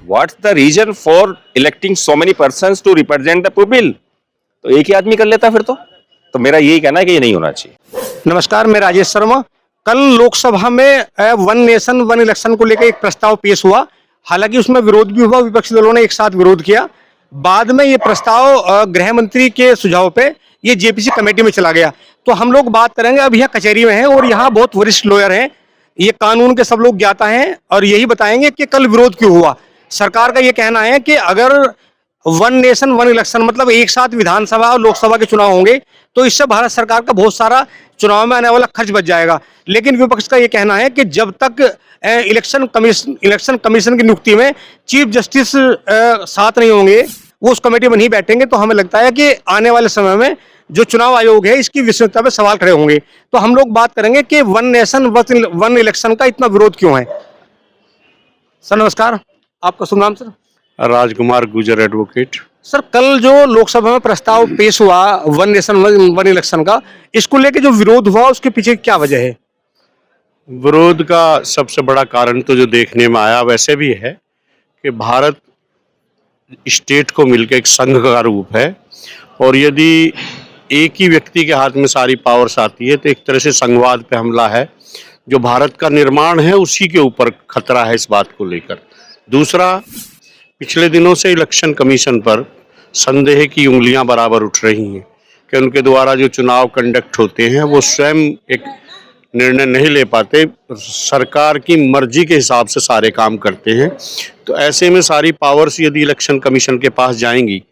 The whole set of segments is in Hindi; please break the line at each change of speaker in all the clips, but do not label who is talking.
What's the reason for electing so many persons to represent the people? तो एक ही आदमी कर लेता फिर तो मेरा यही कहना है कि ये नहीं होना चाहिए।
नमस्कार, मैं राजेश शर्मा। कल लोकसभा में वन नेशन वन इलेक्शन को लेकर एक प्रस्ताव पेश हुआ। हालांकि उसमें विरोध भी हुआ, विपक्षी दलों ने एक साथ विरोध किया। बाद में ये प्रस्ताव गृह मंत्री के सुझाव पे ये जेपीसी कमेटी में चला गया। तो हम लोग बात करेंगे, अब यहाँ कचहरी में हैं और यहाँ बहुत वरिष्ठ लॉयर हैं, ये कानून के सब लोग ज्ञाता हैं और यही बताएंगे कि कल विरोध क्यों हुआ। सरकार का ये कहना है कि अगर वन नेशन वन इलेक्शन मतलब एक साथ विधानसभा और लोकसभा के चुनाव होंगे तो इससे भारत सरकार का बहुत सारा चुनाव में आने वाला खर्च बच जाएगा। लेकिन विपक्ष का ये कहना है कि जब तक इलेक्शन कमीशन की नियुक्ति में चीफ जस्टिस साथ नहीं होंगे, वो उस कमेटी में नहीं बैठेंगे, तो हमें लगता है कि आने वाले समय में जो चुनाव आयोग है इसकी विश्वसनीयता पे सवाल खड़े होंगे। तो हम लोग बात करेंगे कि वन नेशन वन इलेक्शन का इतना विरोध क्यों है। सर नमस्कार, आपका शुभ नाम? सर
राजकुमार गुजर, एडवोकेट।
सर, कल जो लोकसभा में प्रस्ताव पेश हुआ वन नेशन वन इलेक्शन का, इसको लेके जो विरोध हुआ उसके पीछे क्या वजह है?
विरोध का सबसे बड़ा कारण तो जो देखने में आया वैसे भी है कि भारत स्टेट को मिलकर एक संघ का रूप है और यदि एक ही व्यक्ति के हाथ में सारी पावर्स आती है तो एक तरह से संघवाद पे हमला है। जो भारत का निर्माण है उसी के ऊपर खतरा है इस बात को लेकर। दूसरा, पिछले दिनों से इलेक्शन कमीशन पर संदेह की उंगलियां बराबर उठ रही हैं कि उनके द्वारा जो चुनाव कंडक्ट होते हैं वो स्वयं एक निर्णय नहीं ले पाते, सरकार की मर्जी के हिसाब से सारे काम करते हैं। तो ऐसे में सारी पावर्स यदि इलेक्शन कमीशन के पास जाएंगी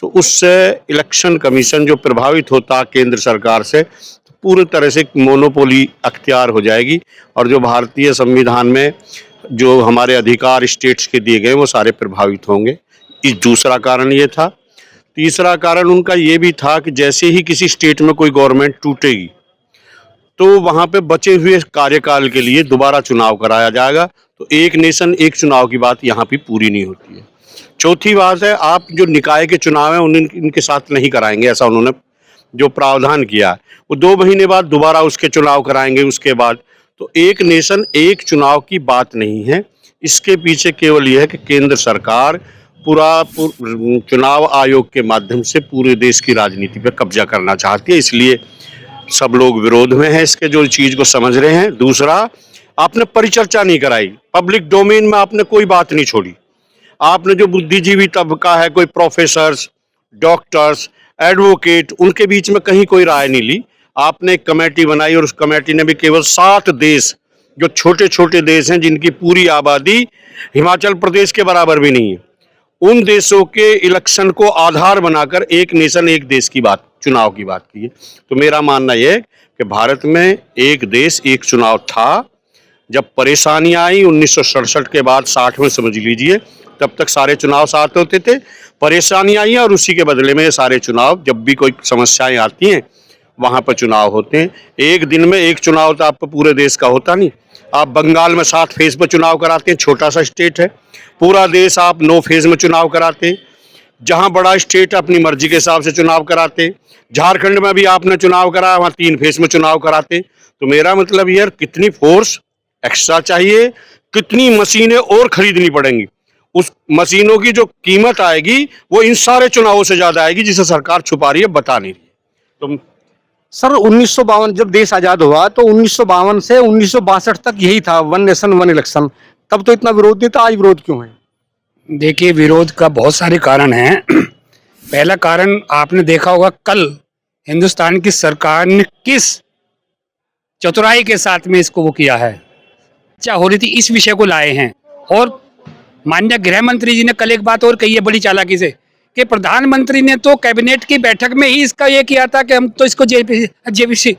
तो उससे इलेक्शन कमीशन जो प्रभावित होता केंद्र सरकार से, तो पूरी तरह से मोनोपोली अख्तियार हो जाएगी और जो भारतीय संविधान में जो हमारे अधिकार स्टेट्स के दिए गए वो सारे प्रभावित होंगे। इस दूसरा कारण ये था। तीसरा कारण उनका ये भी था कि जैसे ही किसी स्टेट में कोई गवर्नमेंट टूटेगी तो वहाँ पे बचे हुए कार्यकाल के लिए दोबारा चुनाव कराया जाएगा। तो एक नेशन एक चुनाव की बात यहाँ पे पूरी नहीं होती है। चौथी बात है, आप जो निकाय के चुनाव हैं इनके साथ नहीं कराएंगे, ऐसा उन्होंने जो प्रावधान किया है वो 2 महीने बाद दोबारा उसके चुनाव कराएंगे उसके बाद। तो एक नेशन एक चुनाव की बात नहीं है। इसके पीछे केवल यह है कि केंद्र सरकार पूरा चुनाव आयोग के माध्यम से पूरे देश की राजनीति पर कब्जा करना चाहती है, इसलिए सब लोग विरोध में हैं इसके, जो चीज़ को समझ रहे हैं। दूसरा, आपने परिचर्चा नहीं कराई, पब्लिक डोमेन में आपने कोई बात नहीं छोड़ी। आपने जो बुद्धिजीवी तबका है, कोई प्रोफेसर्स, डॉक्टर्स, एडवोकेट, उनके बीच में कहीं कोई राय नहीं ली। आपने एक कमेटी बनाई और उस कमेटी ने भी केवल 7 देश, जो छोटे छोटे देश हैं जिनकी पूरी आबादी हिमाचल प्रदेश के बराबर भी नहीं है, उन देशों के इलेक्शन को आधार बनाकर एक नेशन एक देश की बात, चुनाव की बात की है। तो मेरा मानना यह है कि भारत में एक देश एक चुनाव था। जब परेशानियां आई 1967 के बाद 60 में समझ लीजिए, तब तक सारे चुनाव साथ होते थे। परेशानियां आई और उसी के बदले में सारे चुनाव, जब भी कोई समस्याएं आती हैं वहाँ पर चुनाव होते हैं। एक दिन में एक चुनाव तो आपको पूरे देश का होता नहीं। आप बंगाल में 7 फेज पर चुनाव कराते हैं, छोटा सा स्टेट है। पूरा देश आप 9 फेज में चुनाव कराते हैं। जहाँ बड़ा स्टेट अपनी मर्जी के हिसाब से चुनाव कराते। झारखंड में भी आपने चुनाव कराया, वहाँ 3 फेज में चुनाव कराते। तो मेरा मतलब यार, कितनी फोर्स एक्स्ट्रा चाहिए, कितनी मशीनें और खरीदनी पड़ेंगी, उस मशीनों की जो कीमत आएगी वो इन सारे चुनावों से ज्यादा आएगी जिसे सरकार छुपा रही है, बता नहीं रही। तो
सर 1952 जब देश आजाद हुआ तो 1952 से 1962 तक यही था वन नेशन वन इलेक्शन, तब तो इतना विरोध नहीं था, आज विरोध क्यों है?
देखिए, विरोध का बहुत सारे कारण हैं। पहला कारण आपने देखा होगा, कल हिंदुस्तान की सरकार ने किस चतुराई के साथ में इसको वो किया है, चर्चा हो रही थी, इस विषय को लाए हैं। और माननीय गृह मंत्री जी ने कल एक बात और कही है बड़ी चालाकी से कि प्रधानमंत्री ने तो कैबिनेट की बैठक में ही इसका ये किया था कि हम तो इसको जेपीसी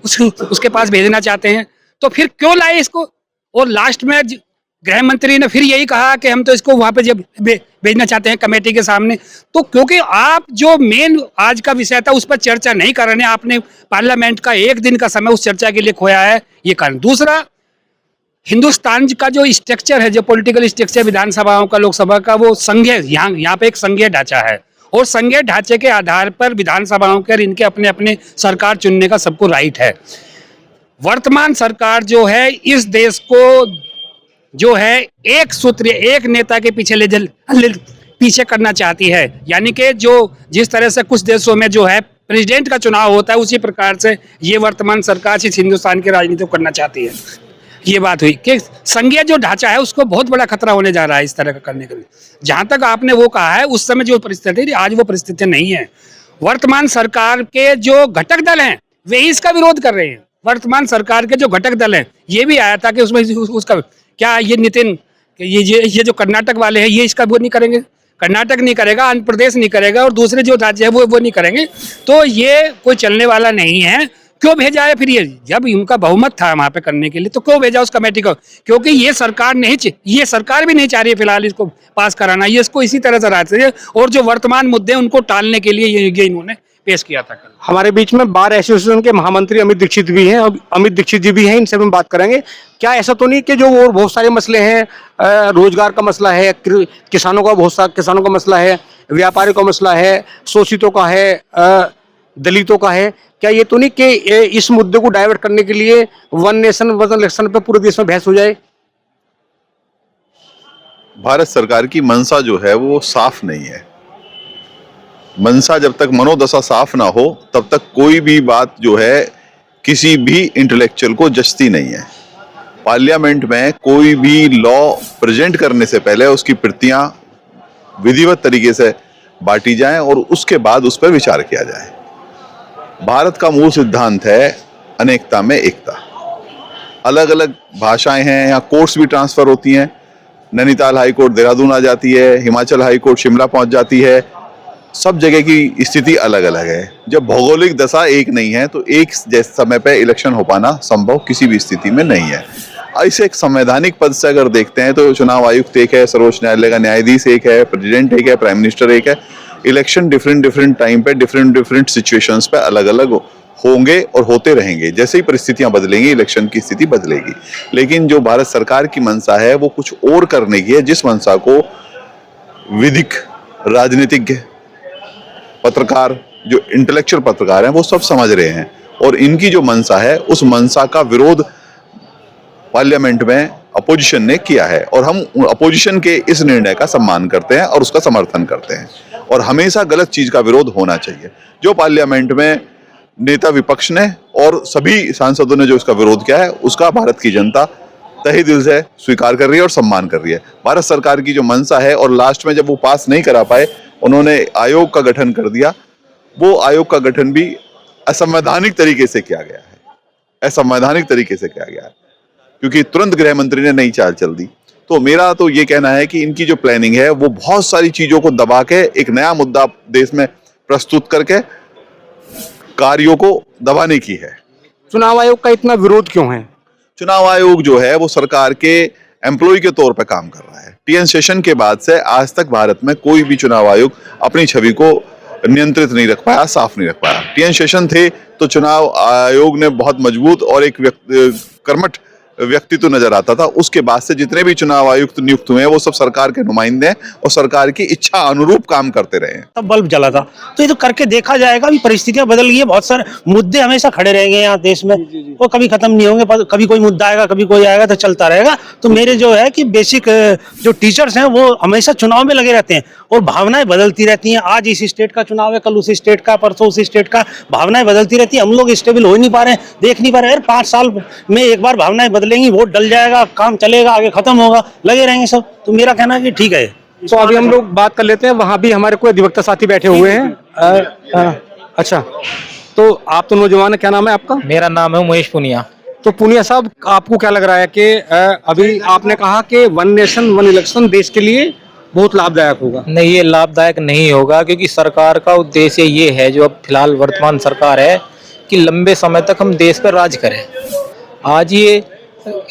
उसके पास भेजना चाहते हैं, तो फिर क्यों लाए इसको? और लास्ट में गृह मंत्री ने फिर यही कहा कि हम तो इसको वहां पे जब भेजना चाहते हैं कमेटी के सामने। तो क्योंकि आप जो मेन आज का विषय था उस पर चर्चा नहीं कर रहे हैं, आपने पार्लियामेंट का 1 दिन का समय उस चर्चा के लिए खोया है, ये कारण। दूसरा, हिंदुस्तान का जो स्ट्रक्चर है, जो पॉलिटिकल स्ट्रक्चर विधानसभाओं का, लोकसभा का, वो संघीय, यहाँ पे एक संघीय ढांचा है और संघीय ढांचे के आधार पर विधानसभाओं के इनके अपने अपने सरकार चुनने का सबको राइट है। वर्तमान सरकार जो है इस देश को जो है एक सूत्र, एक नेता के पीछे पीछे करना चाहती है। यानी कि जो जिस तरह से कुछ देशों में जो है प्रेसिडेंट का चुनाव होता है, उसी प्रकार से ये वर्तमान सरकार इस हिंदुस्तान की राजनीति को करना चाहती है। ये बात हुई कि संघीय जो ढांचा है उसको बहुत बड़ा खतरा होने जा रहा है इस तरह का करने के लिए। जहां तक आपने वो कहा है, उस समय जो परिस्थिति थी, आज वो परिस्थिति नहीं है। वर्तमान सरकार के जो घटक दल हैं वे इसका विरोध कर रहे हैं। वर्तमान सरकार के जो घटक दल हैं, ये भी आया था कि उसमें उसका क्या ये नितिन, ये जो कर्नाटक वाले हैं, ये इसका वो नहीं करेंगे, कर्नाटक नहीं करेगा, आंध्र प्रदेश नहीं करेगा और दूसरे जो राज्य है वो नहीं करेंगे, तो ये कोई चलने वाला नहीं है। क्यों भेजा है फिर? ये जब उनका बहुमत था वहां पे करने के लिए, तो क्यों भेजा उस कमेटी को? क्योंकि ये सरकार ये सरकार भी नहीं चाह रही है फिलहाल इसको पास कराना, ये इसको इसी तरह से रहा है। और जो वर्तमान मुद्दे उनको टालने के लिए ये इन्होंने पेश किया था। कल
हमारे बीच में बार एसोसिएशन के महामंत्री अमित दीक्षित भी हैं, और अमित दीक्षित जी भी हैं, इनसे हम बात करेंगे। क्या ऐसा तो नहीं कि जो और बहुत सारे मसले हैं, रोजगार का मसला है, किसानों का बहुत सारा किसानों का मसला है, व्यापारियों का मसला है, शोषितों का है, दलितों का है, क्या ये तो नहीं कि इस मुद्दे को डाइवर्ट करने के लिए वन नेशन वन इलेक्शन पे पूरे देश में बहस हो जाए?
भारत सरकार की मंशा जो है वो साफ नहीं है। मंशा जब तक मनोदशा साफ ना हो तब तक कोई भी बात जो है किसी भी इंटेलेक्चुअल को जचती नहीं है। पार्लियामेंट में कोई भी लॉ प्रेजेंट करने से पहले उसकी प्रतियां विधिवत तरीके से बांटी जाएं और उसके बाद उस पर विचार किया जाए। भारत का मूल सिद्धांत है अनेकता में एकता। अलग अलग भाषाएं हैं, यहाँ कोर्ट्स भी ट्रांसफर होती हैं। नैनीताल हाई कोर्ट देहरादून आ जाती है, हिमाचल हाई कोर्ट शिमला पहुंच जाती है। सब जगह की स्थिति अलग अलग है। जब भौगोलिक दशा एक नहीं है तो एक जैसे समय पे इलेक्शन हो पाना संभव किसी भी स्थिति में नहीं है। इसे एक संवैधानिक पद से अगर देखते हैं तो चुनाव आयुक्त एक है, सर्वोच्च न्यायालय का न्यायाधीश एक है, प्रेसिडेंट एक है, प्राइम मिनिस्टर एक है। इलेक्शन डिफरेंट टाइम पे डिफरेंट सिचुएशंस पे अलग अलग होंगे और होते रहेंगे। जैसे ही परिस्थितियां बदलेंगी इलेक्शन की स्थिति बदलेगी। लेकिन जो भारत सरकार की मंशा है वो कुछ और करने की है, जिस मंशा को विधिक, राजनीतिज्ञ, पत्रकार, जो इंटेलेक्चुअल पत्रकार हैं वो सब समझ रहे हैं। और इनकी जो मंशा है उस मंशा का विरोध पार्लियामेंट में अपोजिशन ने किया है और हम अपोजिशन के इस निर्णय का सम्मान करते हैं और उसका समर्थन करते हैं। और हमेशा गलत चीज का विरोध होना चाहिए। जो पार्लियामेंट में नेता विपक्ष ने और सभी सांसदों ने जो इसका विरोध किया है उसका भारत की जनता तहे दिल से स्वीकार कर रही है और सम्मान कर रही है। भारत सरकार की जो मंशा है, और लास्ट में जब वो पास नहीं करा पाए उन्होंने आयोग का गठन कर दिया। वो आयोग का गठन भी असंवैधानिक तरीके से किया गया है, असंवैधानिक तरीके से किया गया है, क्योंकि तुरंत गृह मंत्री ने नई चाल चल दी। तो मेरा तो ये कहना है कि इनकी जो प्लानिंग है वो बहुत सारी चीजों को दबा के एक नया मुद्दा देश में प्रस्तुत करके कार्यों को दबाने की है।
चुनाव आयोग का इतना विरोध क्यों है?
चुनाव आयोग जो है वो सरकार के एम्प्लॉय के तौर पर काम कर रहा है। टीएन सेशन के बाद से आज तक भारत में कोई भी चुनाव आयोग अपनी छवि को नियंत्रित नहीं रख पाया, साफ नहीं रख पाया। टीएन सेशन थे तो चुनाव आयोग ने बहुत मजबूत और एक कर्मठ व्यक्तित्व नजर आता था। उसके बाद से जितने भी चुनाव आयुक्त नियुक्त हुए हैं वो सब सरकार के नुमाइंदे हैं और सरकार की इच्छा अनुरूप काम करते रहे हैं।
तब बल्ब जला था, तो ये तो करके देखा जाएगा। अभी परिस्थितियां बदल गई है, बहुत सारे मुद्दे हमेशा खड़े रहेंगे यहाँ देश में, वो कभी खत्म नहीं होंगे। कभी कोई मुद्दा आएगा, कभी कोई आएगा, तो चलता रहेगा। तो मेरे जो है कि बेसिक जो टीचर्स हैं वो हमेशा चुनाव में लगे रहते हैं और भावनाएं बदलती रहती हैं। आज इस स्टेट का चुनाव है, कल उस स्टेट का, परसों उस स्टेट का, भावनाएं बदलती रहती है। हम लोग स्टेबल हो नहीं पा रहे हैं, देख नहीं पा रहे हैं। 5 साल में एक बार भावनाएं बदलेंगी, वोट डल जाएगा, काम चलेगा, आगे खत्म होगा, लगे रहेंगे सब। तो मेरा कहना है कि ठीक है।
तो अभी हम लोग बात कर लेते हैं, वहां भी हमारे कोई अधिवक्ता साथी बैठे हुए हैं। अच्छा, तो आप तो नौजवान है, क्या नाम है आपका?
मेरा नाम है उमेश पुनिया।
तो पुनिया साहब, आपको क्या लग रहा है कि अभी आपने कहा कि वन नेशन वन इलेक्शन देश के लिए बहुत लाभदायक होगा?
नहीं, ये लाभदायक नहीं होगा, क्योंकि सरकार का उद्देश्य ये है, जो अब फिलहाल वर्तमान सरकार है, कि लंबे समय तक हम देश पर राज करें। आज ये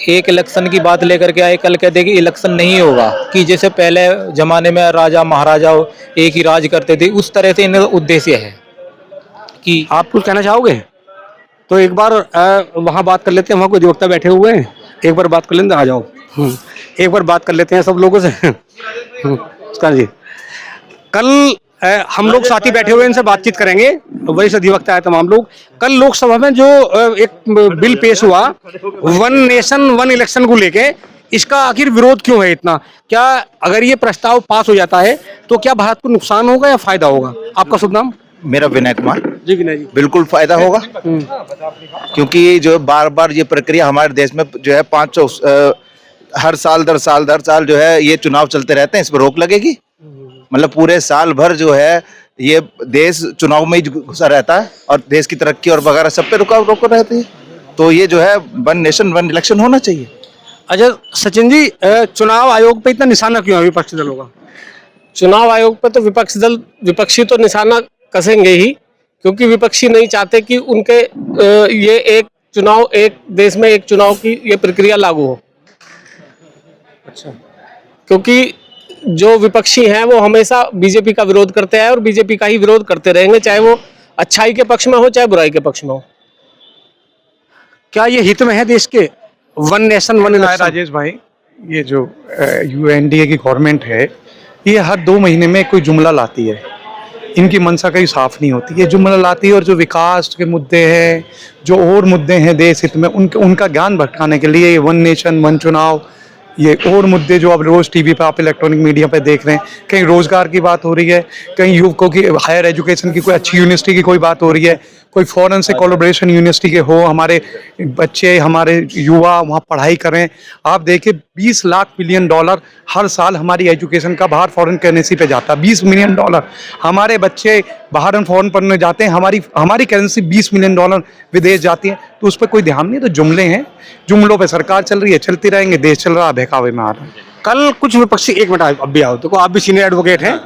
एक इलेक्शन की बात लेकर के आए, कल कहते कि इलेक्शन नहीं होगा, कि जैसे पहले जमाने में राजा महाराजा एक ही राज करते थे, उस तरह से इनका उद्देश्य है। कि
आप कुछ कहना चाहोगे? तो एक बार वहाँ बात कर लेते हैं, वहाँ कोई अधिवक्ता बैठे हुए हैं, एक बार बात कर लेते हैं। आ जाओ, एक बार बात कर लेते हैं सब लोगों से। जी, कल हम लोग साथी बैठे हुए, इनसे बातचीत करेंगे। वरिष्ठ अधिवक्ता है तमाम लोग। कल लोकसभा में जो एक बिल पेश हुआ वन नेशन वन इलेक्शन को लेके, इसका आखिर विरोध क्यों है इतना? क्या अगर ये प्रस्ताव पास हो जाता है तो क्या भारत को नुकसान होगा या फायदा होगा? आपका शुभ नाम?
मेरा विनय कुमार।
जी विनय जी।
बिल्कुल फायदा होगा, क्योंकि जो बार बार ये प्रक्रिया हमारे देश में जो है 500 हर साल दर साल जो है ये चुनाव चलते रहते हैं, इस पर रोक लगेगी? मतलब पूरे साल भर जो है ये देश चुनाव में ही घुसा रहता है और देश की तरक्की और वगैरह सब पे रोक रहती है। तो ये जो है वन नेशन वन इलेक्शन होना चाहिए।
अच्छा सचिन जी, चुनाव आयोग पे इतना निशाना क्यों है विपक्षी दलों का?
चुनाव आयोग पर तो विपक्षी तो निशाना कसेंगे ही, क्योंकि विपक्षी नहीं चाहते कि उनके ये एक देश में एक चुनाव की ये प्रक्रिया लागू हो।
अच्छा,
क्योंकि जो विपक्षी हैं वो हमेशा बीजेपी का विरोध करते हैं और बीजेपी का ही विरोध करते रहेंगे, चाहे वो अच्छाई के पक्ष में हो चाहे बुराई के पक्ष में हो।
क्या ये हित में है देश के one nation one election?
Rajesh भाई, ये जो यूएनडीए की गवर्नमेंट है ये हर 2 महीने में कोई जुमला लाती है, इनकी मंशा कहीं साफ नहीं होती। ये जुमला लाती है और जो विकास के मुद्दे हैं, जो और मुद्दे हैं देश हित में, उनका ज्ञान भटकाने के लिए ये वन नेशन वन चुनाव, ये और मुद्दे जो अब रोज टीवी पे आप इलेक्ट्रॉनिक मीडिया पे देख रहे हैं, कहीं रोजगार की बात हो रही है, कहीं युवकों की हायर एजुकेशन की कोई अच्छी यूनिवर्सिटी की कोई बात हो रही है, कोई फॉरेन से कोलैबोरेशन यूनिवर्सिटी के हो, हमारे बच्चे हमारे युवा वहाँ पढ़ाई करें। आप देखिए 20 लाख बिलियन डॉलर हर साल हमारी एजुकेशन का बाहर फॉरेन करेंसी पे जाता है। 20 मिलियन डॉलर हमारे बच्चे बाहर फॉरेन पढ़ने जाते हैं, हमारी करेंसी 20 मिलियन डॉलर विदेश जाती है। तो उस पर कोई ध्यान नहीं, तो जुमले हैं, जुमलों पे सरकार चल रही है, चलती रहेंगे, देश चल रहा है, बहकावे में आ रहा है।
कल कुछ विपक्षी, एक मिनट अब भी आओ, देखो आप भी सीनियर एडवोकेट हैं,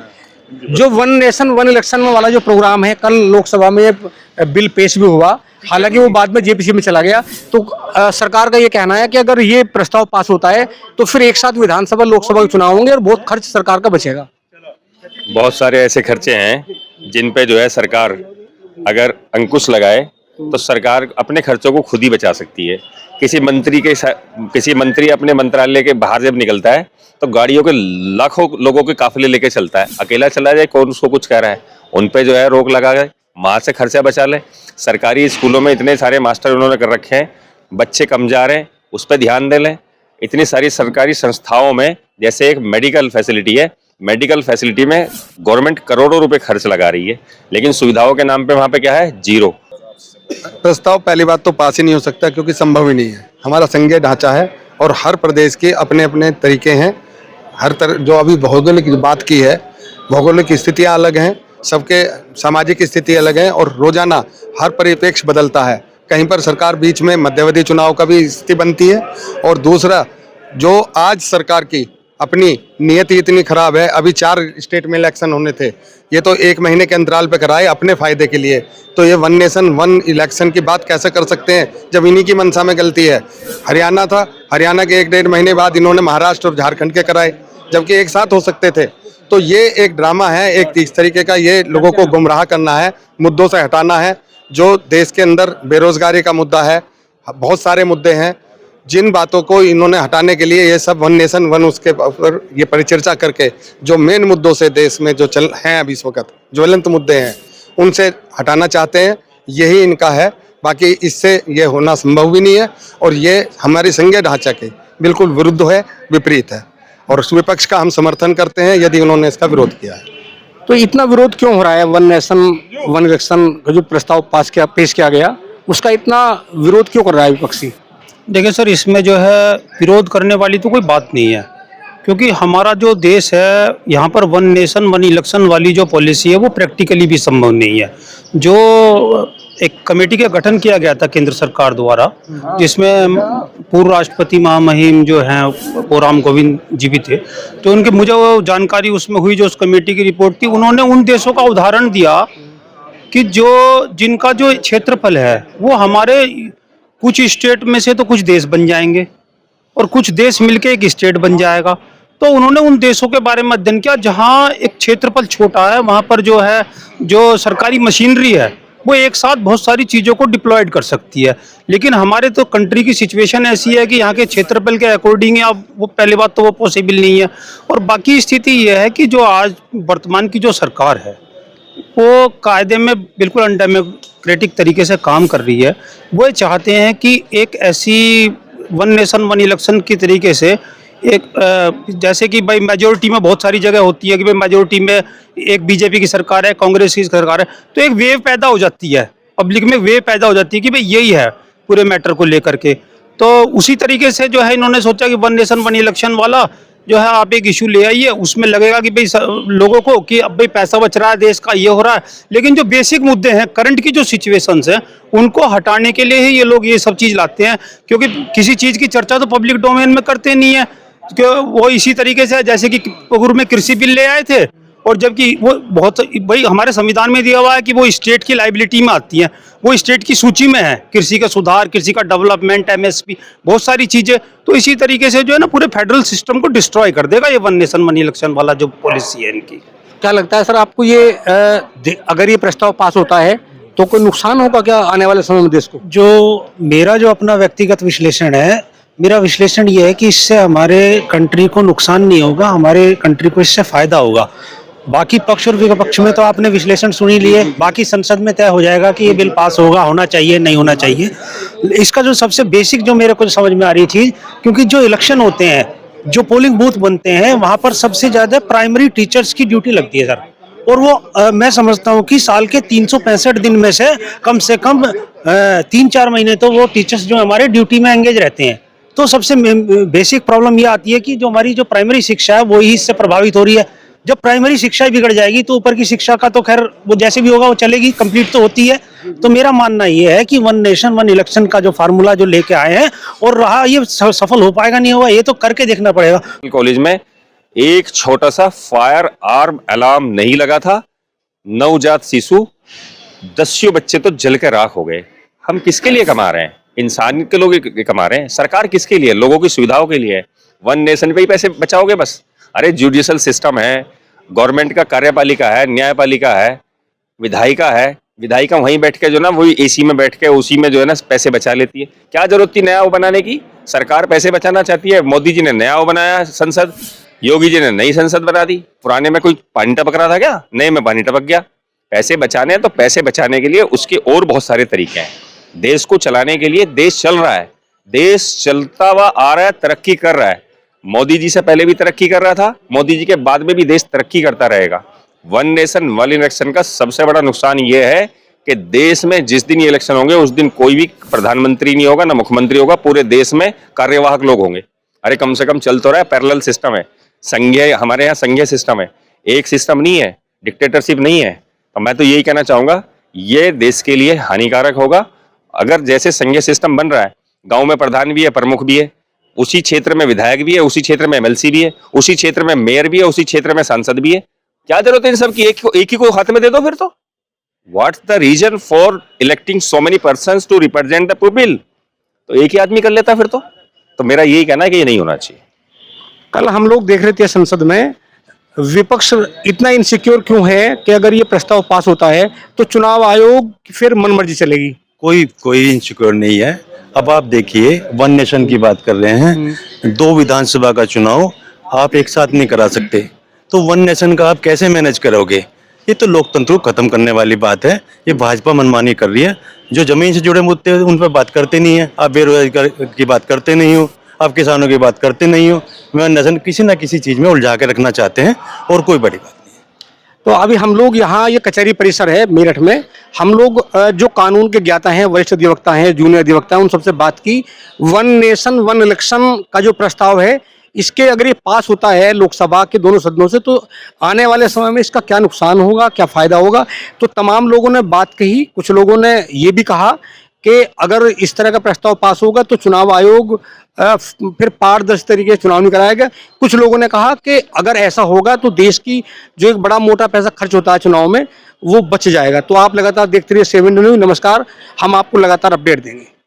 जो वन नेशन वन इलेक्शन वाला जो प्रोग्राम है, कल लोकसभा में ये बिल पेश भी हुआ, हालांकि वो बाद में जेपीसी में चला गया। तो सरकार का ये कहना है कि अगर ये प्रस्ताव पास होता है तो फिर एक साथ विधानसभा लोकसभा के चुनाव होंगे और बहुत खर्च सरकार का बचेगा।
बहुत सारे ऐसे खर्चे हैं जिन पे जो है सरकार अगर अंकुश लगाए तो सरकार अपने खर्चों को खुद ही बचा सकती है। किसी मंत्री अपने मंत्रालय के बाहर जब निकलता है तो गाड़ियों के लाखों लोगों के काफिले लेके चलता है, अकेला चला जाए कौन उसको कुछ कह रहा है? उन पे जो है रोक लगा गए, वहां से खर्चा बचा ले। सरकारी स्कूलों में इतने सारे मास्टर उन्होंने कर रखे हैं, बच्चे कम जा रहे हैं, उस पर ध्यान दे लें। इतनी सारी सरकारी संस्थाओं में जैसे एक मेडिकल फैसिलिटी है, मेडिकल फैसिलिटी में गवर्नमेंट करोड़ों रुपए खर्च लगा रही है, लेकिन सुविधाओं के नाम पे वहां पे क्या है? जीरो।
प्रस्ताव पहली बात तो पास ही नहीं हो सकता, क्योंकि संभव ही नहीं है। हमारा संघीय ढांचा है और हर प्रदेश के अपने अपने तरीके हैं। हर तरह जो अभी भौगोलिक बात की है, भौगोलिक स्थितियां अलग हैं, सबके सामाजिक स्थिति अलग है और रोजाना हर परिप्रेक्ष्य बदलता है। कहीं पर सरकार बीच में मध्यावधि चुनाव का भी स्थिति बनती है, और दूसरा जो आज सरकार की अपनी नियति इतनी खराब है, अभी 4 स्टेट में इलेक्शन होने थे, ये तो 1 महीने के अंतराल पे कराए अपने फायदे के लिए। तो ये वन नेशन वन इलेक्शन की बात कैसे कर सकते हैं जब इन्हीं की मंशा में गलती है? हरियाणा था, हरियाणा के 1-1.5 महीने बाद इन्होंने महाराष्ट्र और झारखंड के कराए, जबकि एक साथ हो सकते थे। तो ये एक ड्रामा है, एक इस तरीके का, ये लोगों को गुमराह करना है, मुद्दों से हटाना है। जो देश के अंदर बेरोजगारी का मुद्दा है, बहुत सारे मुद्दे हैं, जिन बातों को इन्होंने हटाने के लिए ये सब वन नेशन वन उसके ऊपर ये परिचर्चा करके जो मेन मुद्दों से देश में जो चल हैं अभी इस वक्त ज्वलंत मुद्दे हैं उनसे हटाना चाहते हैं, यही इनका है। बाकी इससे ये होना संभव भी नहीं है और ये हमारी संघीय ढांचा के बिल्कुल विरुद्ध है, विपरीत है, और विपक्ष का हम समर्थन करते हैं यदि उन्होंने इसका विरोध किया है।
तो इतना विरोध क्यों हो रहा है? वन नेशन वन इलेक्शन का जो प्रस्ताव पेश किया गया, उसका इतना विरोध क्यों कर रहा है विपक्षी?
देखिए सर, इसमें जो है विरोध करने वाली तो कोई बात नहीं है, क्योंकि हमारा जो देश है यहाँ पर वन नेशन वन इलेक्शन वाली जो पॉलिसी है वो प्रैक्टिकली भी संभव नहीं है। जो एक कमेटी का गठन किया गया था केंद्र सरकार द्वारा, जिसमें पूर्व राष्ट्रपति महामहिम जो हैं वो राम कोविंद जी भी थे, तो उनके मुझे वो जानकारी उसमें हुई, जो उस कमेटी की रिपोर्ट थी, उन्होंने उन देशों का उदाहरण दिया कि जिनका जो क्षेत्रफल है वो हमारे कुछ स्टेट में से तो कुछ देश बन जाएंगे और कुछ देश मिलके एक स्टेट बन जाएगा। तो उन्होंने उन देशों के बारे में अध्ययन किया जहां एक क्षेत्रफल छोटा है, वहां पर जो है जो सरकारी मशीनरी है वो एक साथ बहुत सारी चीज़ों को डिप्लॉयड कर सकती है। लेकिन हमारे तो कंट्री की सिचुएशन ऐसी है कि यहाँ के क्षेत्रफल के अकॉर्डिंग या वो पहली बात तो वो पॉसिबल नहीं है, और बाकी स्थिति ये है कि जो आज वर्तमान की जो सरकार है वो कायदे में बिल्कुल अनडेमोक्रेटिक तरीके से काम कर रही है। वो चाहते हैं कि एक ऐसी वन नेशन वन इलेक्शन की तरीके से एक जैसे कि भाई मेजोरिटी में बहुत सारी जगह होती है कि भाई मेजोरिटी में एक बीजेपी की सरकार है, कांग्रेस की सरकार है, तो एक वेव पैदा हो जाती है, पब्लिक में वेव पैदा हो जाती है कि भाई यही है पूरे मैटर को लेकर के। तो उसी तरीके से जो है इन्होंने सोचा कि वन नेशन वन इलेक्शन वाला जो है आप एक इशू ले आइए, उसमें लगेगा कि भाई लोगों को कि अब भाई पैसा बच रहा है देश का, ये हो रहा है, लेकिन जो बेसिक मुद्दे हैं करंट की जो सिचुएशंस हैं उनको हटाने के लिए ही ये लोग ये सब चीज़ लाते हैं, क्योंकि किसी चीज़ की चर्चा तो पब्लिक डोमेन में करते नहीं है। वो इसी तरीके से जैसे कि पूर्व में कृषि बिल ले आए थे, और जबकि वो बहुत भाई हमारे संविधान में दिया हुआ है कि वो स्टेट की लाइबिलिटी में आती है, वो स्टेट की सूची में है, कृषि का सुधार, कृषि का डेवलपमेंट, एमएसपी, बहुत सारी चीजें। तो इसी तरीके से जो है ना पूरे फेडरल सिस्टम को डिस्ट्रॉय कर देगा ये वन नेशन वन इलेक्शन वाला जो पॉलिसी है इनकी।
क्या लगता है सर आपको ये अगर ये प्रस्ताव पास होता है तो कोई नुकसान होगा क्या आने वाले समय में देश को?
जो मेरा जो अपना व्यक्तिगत विश्लेषण है, मेरा विश्लेषण ये है कि इससे हमारे कंट्री को नुकसान नहीं होगा, हमारे कंट्री को इससे फायदा होगा। बाकी पक्ष और विपक्ष में तो आपने विश्लेषण सुन ही लिए, बाकी संसद में तय हो जाएगा कि ये बिल पास होगा, होना चाहिए, नहीं होना चाहिए। इसका जो सबसे बेसिक जो मेरे को समझ में आ रही चीज, क्योंकि जो इलेक्शन होते हैं, जो पोलिंग बूथ बनते हैं, वहां पर सबसे ज्यादा प्राइमरी टीचर्स की ड्यूटी लगती है सर, और वो मैं समझता हूँ कि साल के 365 दिन में से कम 3-4 महीने तो वो टीचर्स जो हमारे ड्यूटी में एंगेज रहते हैं। तो सबसे बेसिक प्रॉब्लम ये आती है कि जो हमारी जो प्राइमरी शिक्षा है वो ही इससे प्रभावित हो रही है। जब प्राइमरी शिक्षा बिगड़ जाएगी तो ऊपर की शिक्षा का तो खैर वो जैसे भी होगा वो चलेगी, कंप्लीट तो होती है। तो मेरा मानना ये है कि वन नेशन वन इलेक्शन का जो फार्मूला जो लेके आए हैं और रहा, ये सफल हो पाएगा नहीं होगा ये तो करके देखना पड़ेगा।
कॉलेज में एक छोटा सा फायर आर्म अलार्म नहीं लगा था, नवजात शिशु 10 बच्चे तो जल के राख हो गए। हम किसके लिए कमा रहे हैं? इंसान के लोग कमा रहे हैं। सरकार किसके लिए? लोगों की सुविधाओं के लिए। वन नेशन पे ही पैसे बचाओगे बस? अरे जुडिशियल सिस्टम है, गवर्नमेंट का कार्यपालिका है, न्यायपालिका है, विधायिका है। विधायिका वहीं बैठ के जो ना वही एसी में बैठ के उसी में जो है ना पैसे बचा लेती है। क्या जरूरत थी नया वो बनाने की? सरकार पैसे बचाना चाहती है। मोदी जी ने नया वो बनाया संसद, योगी जी ने नई संसद बना दी। पुराने में कोई पानी टपक रहा था क्या? नए में पानी टपक गया। पैसे बचाने हैं तो पैसे बचाने के लिए उसके और बहुत सारे तरीके हैं। देश को चलाने के लिए देश चल रहा है, देश चलता हुआ आ रहा है, तरक्की कर रहा है। मोदी जी से पहले भी तरक्की कर रहा था, मोदी जी के बाद में भी देश तरक्की करता रहेगा। वन नेशन वन इलेक्शन का सबसे बड़ा नुकसान ये है कि देश में जिस दिन ये इलेक्शन होंगे उस दिन कोई भी प्रधानमंत्री नहीं होगा, ना मुख्यमंत्री होगा, पूरे देश में कार्यवाहक लोग होंगे। अरे कम से कम चल तो रहा है, पैरेलल सिस्टम है, संघीय, हमारे यहाँ संघीय सिस्टम है, एक सिस्टम नहीं है, डिक्टेटरशिप नहीं है। तो मैं तो यही कहना चाहूंगा, ये देश के लिए हानिकारक होगा। अगर जैसे संघीय सिस्टम बन रहा है, गांव में प्रधान भी है, प्रमुख भी है, उसी क्षेत्र में विधायक भी है, उसी क्षेत्र में एमएलसी भी है, उसी क्षेत्र में मेयर भी है, उसी क्षेत्र में सांसद भी है। क्या जरूरत है इन सब की? एक ही को हाथ में दे दो फिर तो। What's the reason for electing so many persons to represent the people? तो एक ही आदमी कर लेता फिर तो मेरा यही कहना है कि ये नहीं होना चाहिए।
कल हम लोग देख रहे थे संसद में, विपक्ष इतना इनसिक्योर क्यों है कि अगर ये प्रस्ताव पास होता है तो चुनाव आयोग फिर मनमर्जी चलेगी?
कोई इनसिक्योर नहीं है। अब आप देखिए, वन नेशन की बात कर रहे हैं, 2 विधानसभा का चुनाव आप एक साथ नहीं करा सकते, तो वन नेशन का आप कैसे मैनेज करोगे? ये तो लोकतंत्र को खत्म करने वाली बात है। ये भाजपा मनमानी कर रही है। जो जमीन से जुड़े मुद्दे हैं उन पर बात करते नहीं है। आप बेरोजगार की बात करते नहीं हो, आप किसानों की बात करते नहीं हो। वन नेशन किसी ना किसी चीज में उलझा के रखना चाहते हैं और कोई बड़ी बात।
तो अभी हम लोग यहाँ, ये कचहरी परिसर है मेरठ में, हम लोग जो कानून के ज्ञाता हैं, वरिष्ठ अधिवक्ता हैं, जूनियर अधिवक्ता हैं, उन सबसे बात की। वन नेशन वन इलेक्शन का जो प्रस्ताव है, इसके अगर ये पास होता है लोकसभा के दोनों सदनों से, तो आने वाले समय में इसका क्या नुकसान होगा, क्या फायदा होगा? तो तमाम लोगों ने बात कही। कुछ लोगों ने ये भी कहा कि अगर इस तरह का प्रस्ताव पास होगा तो चुनाव आयोग फिर पारदर्शी तरीके से चुनाव नहीं कराएगा। कुछ लोगों ने कहा कि अगर ऐसा होगा तो देश की जो एक बड़ा मोटा पैसा खर्च होता है चुनाव में, वो बच जाएगा। तो आप लगातार देखते रहिए 7 न्यूज़। नमस्कार, हम आपको लगातार अपडेट देंगे।